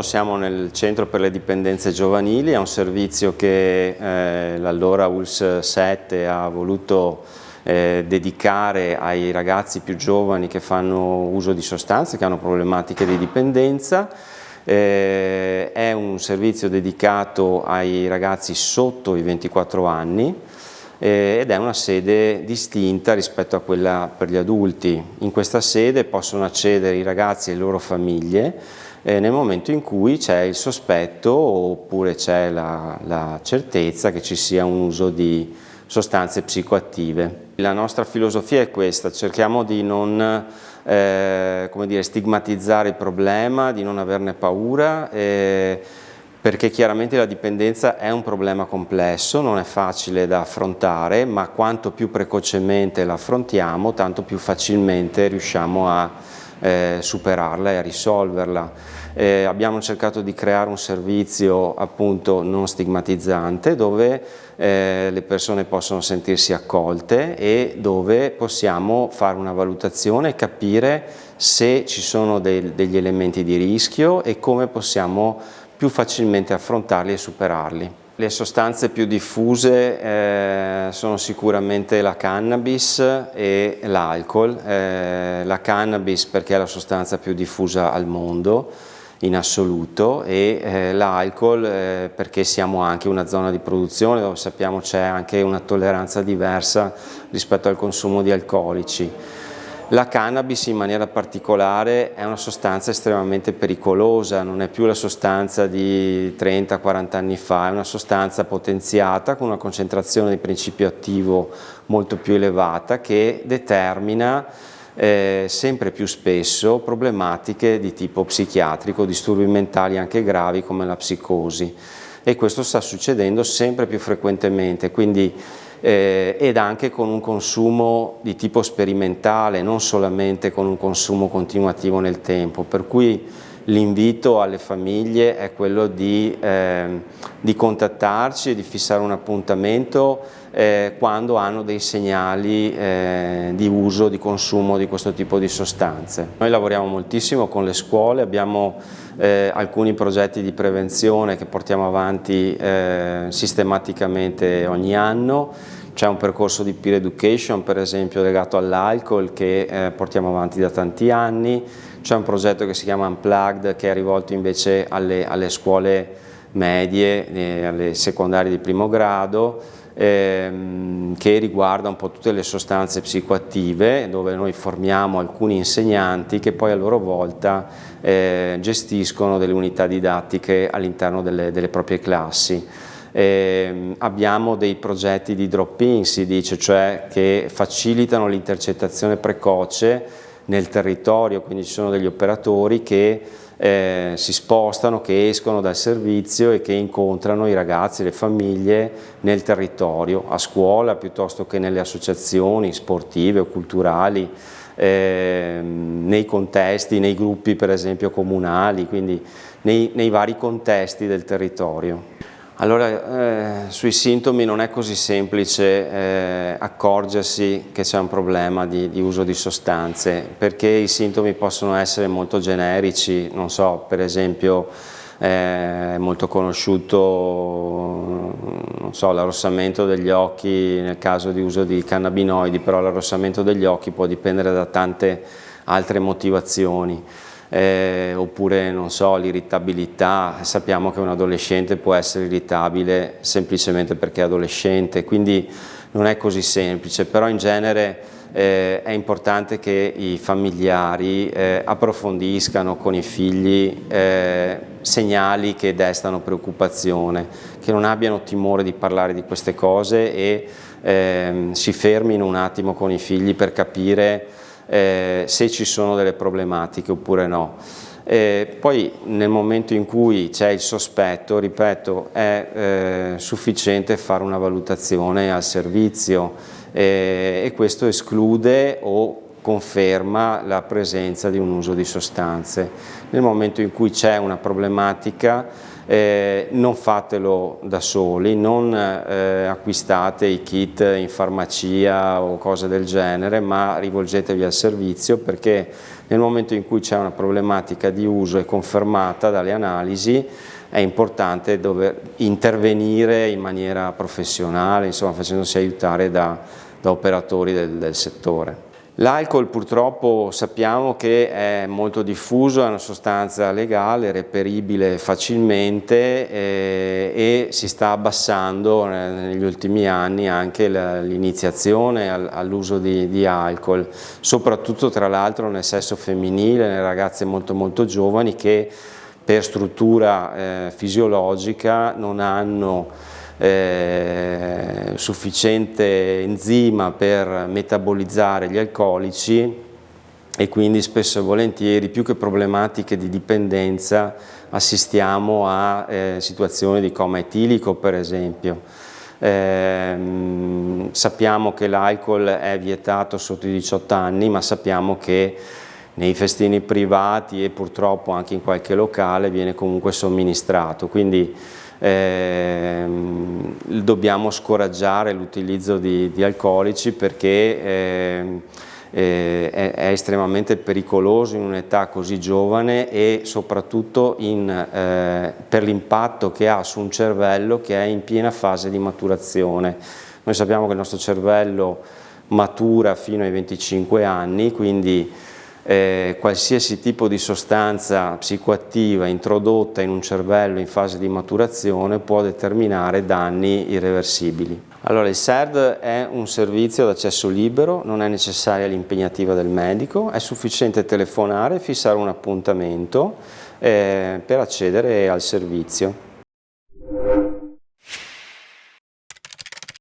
Siamo nel centro per le dipendenze giovanili, è un servizio che l'allora ULSS 7 ha voluto dedicare ai ragazzi più giovani che fanno uso di sostanze, che hanno problematiche di dipendenza. È un servizio dedicato ai ragazzi sotto i 24 anni ed è una sede distinta rispetto a quella per gli adulti. In questa sede possono accedere i ragazzi e le loro famiglie nel momento in cui c'è il sospetto oppure c'è la certezza che ci sia un uso di sostanze psicoattive. La nostra filosofia è questa: cerchiamo di non stigmatizzare il problema, di non averne paura, perché chiaramente la dipendenza è un problema complesso, non è facile da affrontare, ma quanto più precocemente la affrontiamo, tanto più facilmente riusciamo a superarla e a risolverla. Abbiamo cercato di creare un servizio appunto non stigmatizzante, dove le persone possono sentirsi accolte e dove possiamo fare una valutazione e capire se ci sono degli elementi di rischio e come possiamo più facilmente affrontarli e superarli. Le sostanze più diffuse sono sicuramente la cannabis e l'alcol. La cannabis perché è la sostanza più diffusa al mondo in assoluto, e l'alcol perché siamo anche una zona di produzione dove sappiamo c'è anche una tolleranza diversa rispetto al consumo di alcolici. La cannabis in maniera particolare è una sostanza estremamente pericolosa, non è più la sostanza di 30-40 anni fa, è una sostanza potenziata con una concentrazione di principio attivo molto più elevata che determina sempre più spesso problematiche di tipo psichiatrico, disturbi mentali anche gravi come la psicosi, e questo sta succedendo sempre più frequentemente, quindi ed anche con un consumo di tipo sperimentale, non solamente con un consumo continuativo nel tempo, per cui l'invito alle famiglie è quello di contattarci e di fissare un appuntamento quando hanno dei segnali di uso, di consumo di questo tipo di sostanze. Noi lavoriamo moltissimo con le scuole, abbiamo alcuni progetti di prevenzione che portiamo avanti sistematicamente ogni anno. C'è un percorso di peer education, per esempio, legato all'alcol che portiamo avanti da tanti anni. C'è un progetto che si chiama Unplugged, che è rivolto invece alle scuole medie, alle secondarie di primo grado, che riguarda un po' tutte le sostanze psicoattive, dove noi formiamo alcuni insegnanti che poi a loro volta gestiscono delle unità didattiche all'interno delle proprie classi. Abbiamo dei progetti di drop-in, si dice, cioè che facilitano l'intercettazione precoce nel territorio, quindi ci sono degli operatori che si spostano, che escono dal servizio e che incontrano i ragazzi, le famiglie nel territorio, a scuola piuttosto che nelle associazioni sportive o culturali, nei contesti, nei gruppi per esempio comunali, quindi nei vari contesti del territorio. Allora, sui sintomi non è così semplice accorgersi che c'è un problema di uso di sostanze, perché i sintomi possono essere molto generici, non so, per esempio è molto conosciuto, non so, l'arrossamento degli occhi nel caso di uso di cannabinoidi, però l'arrossamento degli occhi può dipendere da tante altre motivazioni. Oppure non so, l'irritabilità, sappiamo che un adolescente può essere irritabile semplicemente perché è adolescente, quindi non è così semplice, però in genere è importante che i familiari approfondiscano con i figli segnali che destano preoccupazione, che non abbiano timore di parlare di queste cose e si fermino un attimo con i figli per capire se ci sono delle problematiche oppure no. Poi nel momento in cui c'è il sospetto, ripeto, è sufficiente fare una valutazione al servizio e questo esclude o conferma la presenza di un uso di sostanze. Nel momento in cui c'è una problematica, non fatelo da soli, non acquistate i kit in farmacia o cose del genere, ma rivolgetevi al servizio, perché nel momento in cui c'è una problematica di uso e confermata dalle analisi è importante dover intervenire in maniera professionale, insomma facendosi aiutare da operatori del settore. L'alcol purtroppo sappiamo che è molto diffuso, è una sostanza legale, reperibile facilmente e si sta abbassando negli ultimi anni anche l'iniziazione all'uso di alcol, soprattutto tra l'altro nel sesso femminile, nelle ragazze molto giovani che per struttura fisiologica non hanno sufficiente enzima per metabolizzare gli alcolici e quindi spesso e volentieri, più che problematiche di dipendenza, assistiamo a situazioni di coma etilico per esempio. Sappiamo che l'alcol è vietato sotto i 18 anni, ma sappiamo che nei festini privati e purtroppo anche in qualche locale viene comunque somministrato, quindi dobbiamo scoraggiare l'utilizzo di alcolici, perché è estremamente pericoloso in un'età così giovane e soprattutto per l'impatto che ha su un cervello che è in piena fase di maturazione. Noi sappiamo che il nostro cervello matura fino ai 25 anni, quindi qualsiasi tipo di sostanza psicoattiva introdotta in un cervello in fase di maturazione può determinare danni irreversibili. Allora, il SERD è un servizio ad accesso libero, non è necessaria l'impegnativa del medico, è sufficiente telefonare e fissare un appuntamento per accedere al servizio.